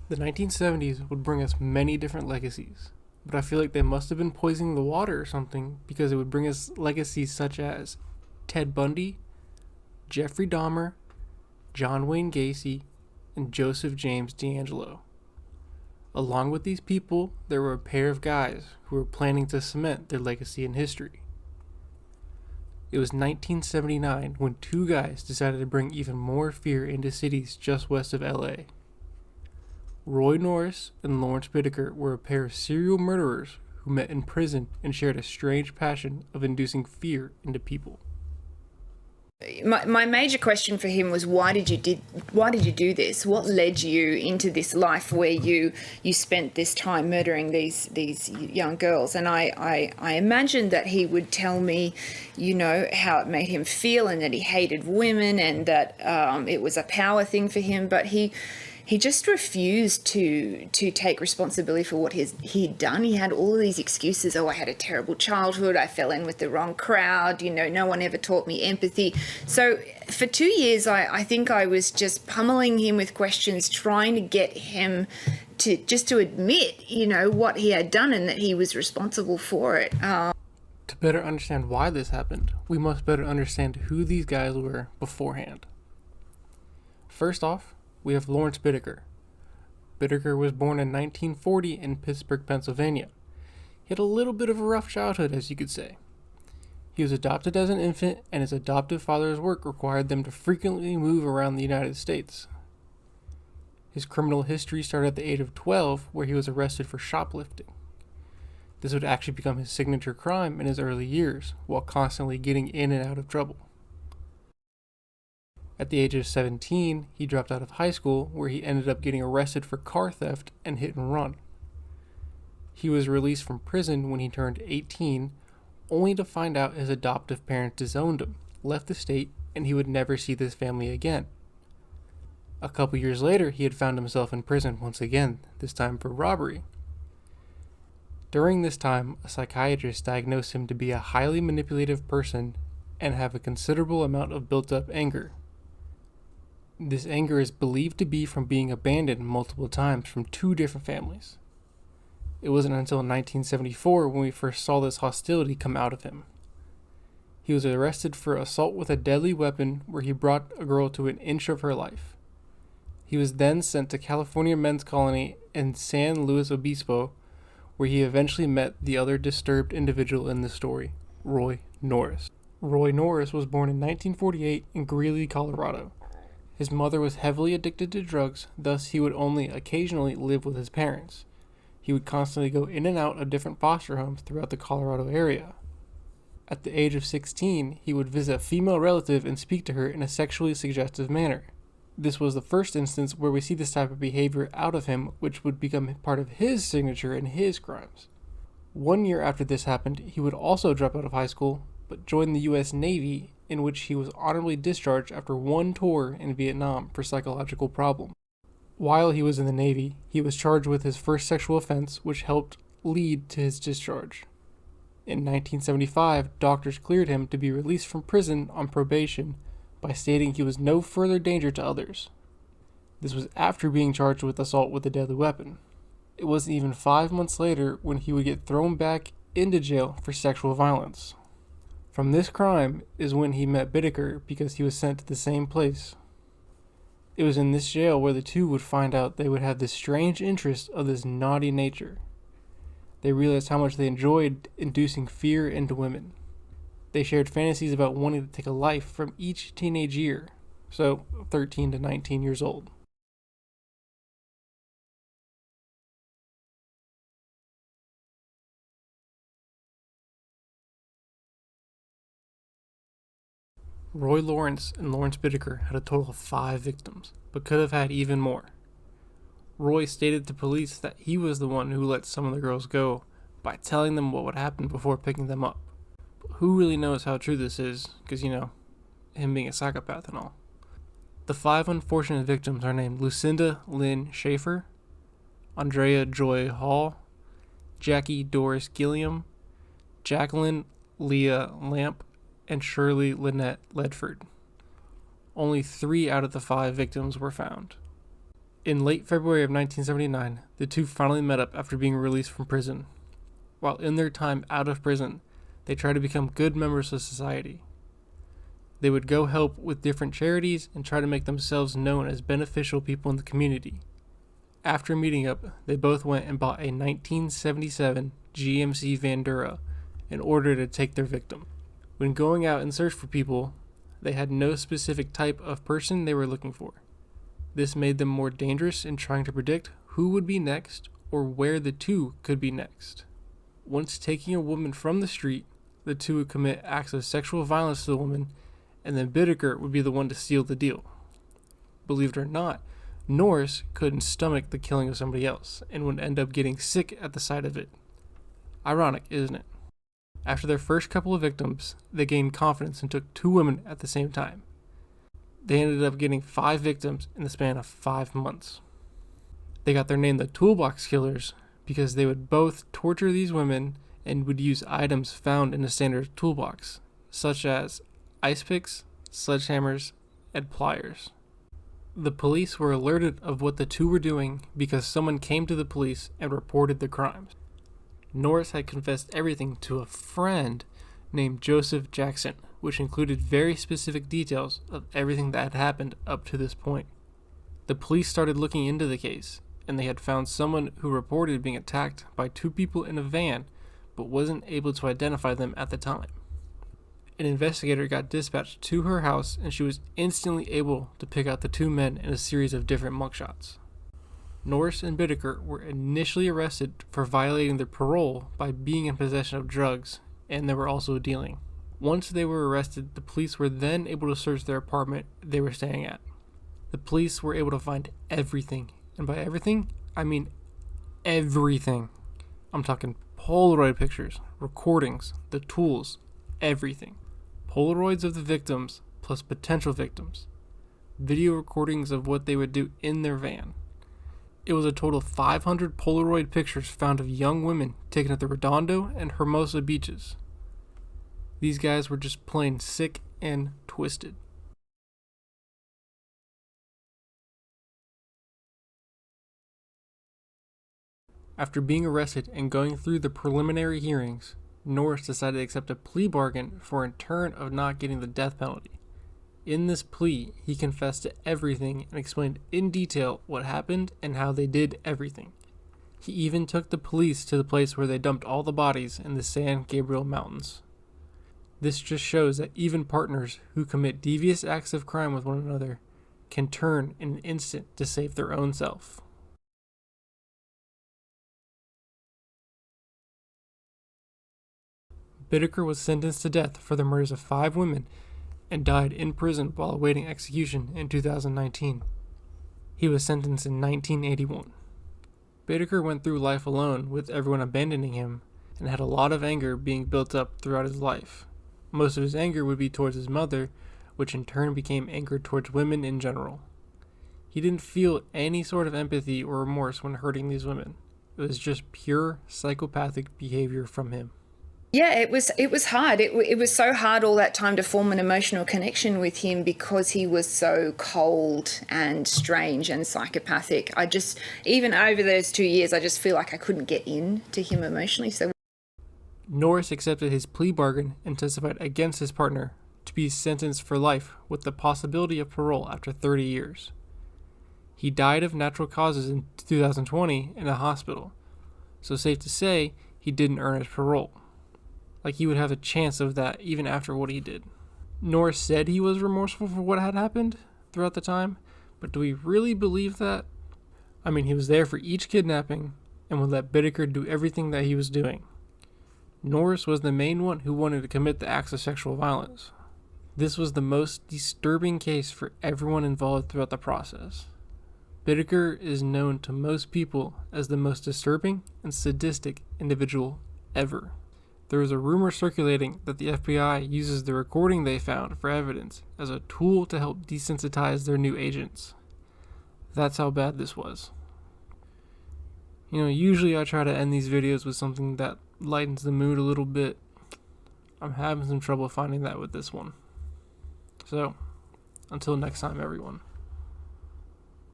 The 1970s would bring us many different legacies, but I feel like they must have been poisoning the water or something because it would bring us legacies such as Ted Bundy, Jeffrey Dahmer, John Wayne Gacy, and Joseph James DeAngelo. Along with these people, there were a pair of guys who were planning to cement their legacy in history. It was 1979 when two guys decided to bring even more fear into cities just west of LA. Roy Norris and Lawrence Whitaker were a pair of serial murderers who met in prison and shared a strange passion of inducing fear into people. My major question for him was why did you do this? What led you into this life where you spent this time murdering these young girls? And I imagined that he would tell me, how it made him feel and that he hated women and that it was a power thing for him. But he just refused to take responsibility for what he'd done. He had all of these excuses. Oh, I had a terrible childhood. I fell in with the wrong crowd. No one ever taught me empathy. So for 2 years, I think I was just pummeling him with questions, trying to get him to admit, what he had done and that he was responsible for it. To better understand why this happened, we must better understand who these guys were beforehand. First off, we have Lawrence Whitaker. Whitaker was born in 1940 in Pittsburgh, Pennsylvania. He had a little bit of a rough childhood, as you could say. He was adopted as an infant, and his adoptive father's work required them to frequently move around the United States. His criminal history started at the age of 12, where he was arrested for shoplifting. This would actually become his signature crime in his early years, while constantly getting in and out of trouble. At the age of 17, he dropped out of high school, where he ended up getting arrested for car theft and hit and run. He was released from prison when he turned 18, only to find out his adoptive parents disowned him, left the state, and he would never see this family again. A couple years later, he had found himself in prison once again, this time for robbery. During this time, a psychiatrist diagnosed him to be a highly manipulative person and have a considerable amount of built-up anger. This anger is believed to be from being abandoned multiple times from two different families. It wasn't until 1974 when we first saw this hostility come out of him. He was arrested for assault with a deadly weapon where he brought a girl to an inch of her life. He was then sent to California Men's Colony in San Luis Obispo, where he eventually met the other disturbed individual in the story, Roy Norris. Roy Norris was born in 1948 in Greeley, Colorado. His mother was heavily addicted to drugs, thus he would only occasionally live with his parents. He would constantly go in and out of different foster homes throughout the Colorado area. At the age of 16, he would visit a female relative and speak to her in a sexually suggestive manner. This was the first instance where we see this type of behavior out of him, which would become part of his signature in his crimes. 1 year after this happened, he would also drop out of high school, but join the U.S. Navy, in which he was honorably discharged after one tour in Vietnam for psychological problems. While he was in the Navy, he was charged with his first sexual offense, which helped lead to his discharge. In 1975, doctors cleared him to be released from prison on probation by stating he was no further danger to others. This was after being charged with assault with a deadly weapon. It wasn't even 5 months later when he would get thrown back into jail for sexual violence. From this crime is when he met Whitaker because he was sent to the same place. It was in this jail where the two would find out they would have this strange interest of this naughty nature. They realized how much they enjoyed inducing fear into women. They shared fantasies about wanting to take a life from each teenage year, so 13 to 19 years old. Roy Lawrence and Lawrence Whitaker had a total of 5 victims, but could have had even more. Roy stated to police that he was the one who let some of the girls go by telling them what would happen before picking them up. But who really knows how true this is, because, him being a psychopath and all. The 5 unfortunate victims are named Lucinda Lynn Schaefer, Andrea Joy Hall, Jackie Doris Gilliam, Jacqueline Leah Lamp, and Shirley Lynette Ledford. Only 3 out of the 5 victims were found. In late February of 1979, the two finally met up after being released from prison. While in their time out of prison, they tried to become good members of society. They would go help with different charities and try to make themselves known as beneficial people in the community. After meeting up, they both went and bought a 1977 GMC Vandura in order to take their victim. When going out in search for people, they had no specific type of person they were looking for. This made them more dangerous in trying to predict who would be next or where the two could be next. Once taking a woman from the street, the two would commit acts of sexual violence to the woman, and then Whitaker would be the one to seal the deal. Believe it or not, Norris couldn't stomach the killing of somebody else and would end up getting sick at the sight of it. Ironic, isn't it? After their first couple of victims, they gained confidence and took 2 women at the same time. They ended up getting 5 victims in the span of 5 months. They got their name the Toolbox Killers because they would both torture these women and would use items found in a standard toolbox, such as ice picks, sledgehammers, and pliers. The police were alerted of what the two were doing because someone came to the police and reported the crimes. Norris had confessed everything to a friend named Joseph Jackson, which included very specific details of everything that had happened up to this point. The police started looking into the case, and they had found someone who reported being attacked by 2 people in a van, but wasn't able to identify them at the time. An investigator got dispatched to her house, and she was instantly able to pick out the 2 men in a series of different mugshots. Norris and Whitaker were initially arrested for violating their parole by being in possession of drugs, and they were also dealing. Once they were arrested, the police were then able to search their apartment they were staying at. The police were able to find everything, and by everything, I mean everything. I'm talking Polaroid pictures, recordings, the tools, everything. Polaroids of the victims plus potential victims. Video recordings of what they would do in their van. It was a total of 500 Polaroid pictures found of young women taken at the Redondo and Hermosa beaches. These guys were just plain sick and twisted. After being arrested and going through the preliminary hearings, Norris decided to accept a plea bargain for in turn of not getting the death penalty. In this plea, he confessed to everything and explained in detail what happened and how they did everything. He even took the police to the place where they dumped all the bodies in the San Gabriel Mountains. This just shows that even partners who commit devious acts of crime with one another can turn in an instant to save their own self. Whitaker was sentenced to death for the murders of 5 women and died in prison while awaiting execution in 2019. He was sentenced in 1981. Whitaker went through life alone with everyone abandoning him and had a lot of anger being built up throughout his life. Most of his anger would be towards his mother, which in turn became anger towards women in general. He didn't feel any sort of empathy or remorse when hurting these women. It was just pure psychopathic behavior from him. Yeah, it was hard. It was so hard all that time to form an emotional connection with him because he was so cold and strange and psychopathic. Even over those 2 years, I just feel like I couldn't get in to him emotionally. So Norris accepted his plea bargain and testified against his partner to be sentenced for life with the possibility of parole after 30 years. He died of natural causes in 2020 in a hospital, so safe to say he didn't earn his parole. Like he would have a chance of that even after what he did. Norris said he was remorseful for what had happened throughout the time, but do we really believe that? I mean, he was there for each kidnapping and would let Whitaker do everything that he was doing. Norris was the main one who wanted to commit the acts of sexual violence. This was the most disturbing case for everyone involved throughout the process. Whitaker is known to most people as the most disturbing and sadistic individual ever. There is a rumor circulating that the FBI uses the recording they found for evidence as a tool to help desensitize their new agents. That's how bad this was. Usually I try to end these videos with something that lightens the mood a little bit. I'm having some trouble finding that with this one. So, until next time, everyone.